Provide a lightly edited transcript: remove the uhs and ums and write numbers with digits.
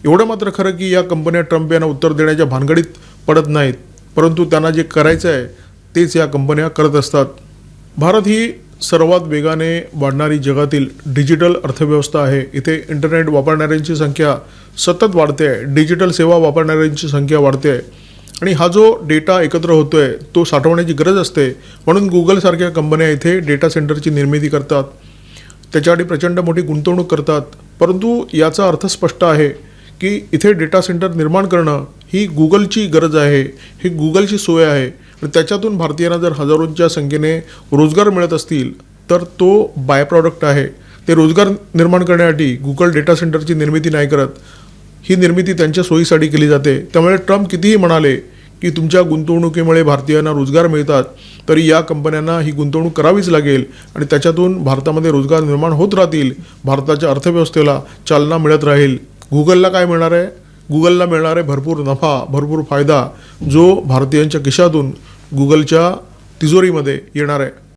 एवढं मात्र खरं की या कंपन्या ट्रम्प यांना उत्तर देण्याच्या भानगडीत पडत नाहीत, परंतु त्यांना जे करायचं आहे तेच या कंपन्या करत असतात. भारत ही सर्वात वेगाने वाढणारी जगातील डिजिटल अर्थव्यवस्था आहे. इथे इंटरनेट वापरणाऱ्यांची संख्या सतत वाढते आहे, डिजिटल सेवा वापरणाऱ्यांची संख्या वाढते आहे आणि हा जो डेटा एकत्र होतो आहे तो साठवण्याची गरज असते. म्हणून गुगलसारख्या कंपन्या इथे डेटा सेंटरची निर्मिती करतात, त्याच्यासाठी प्रचंड मोठी गुंतवणूक करतात. परंतु याचा अर्थ स्पष्ट आहे की इथे डेटा सेंटर निर्माण करणं ही गुगलची गरज आहे, ही गुगलची सोय आहे आणि त्याच्यातून भारतीयांना जर हजारोंच्या संख्येने रोजगार मिळत असतील तर तो बाय प्रॉडक्ट आहे. ते रोजगार निर्माण करण्यासाठी गुगल डेटा सेंटरची निर्मिती नाही करत, ही निर्मिती त्यांच्या सोयीसाठी केली जाते. त्यामुळे ट्रम्प कितीही म्हणाले की तुमच्या गुंतवणुकीमुळे भारतीयांना रोजगार मिळतात, तरी या कंपन्यांना ही गुंतवणूक करावीच लागेल आणि त्याच्यातून भारतामध्ये रोजगार निर्माण होत राहतील, भारताच्या अर्थव्यवस्थेला चालना मिळत राहील. गुगलला काय मिळणार आहे? गुगलला मिळणार आहे भरपूर नफा, भरपूर फायदा, जो भारतीयांच्या खिशातून गुगलच्या तिजोरीमध्ये येणार आहे.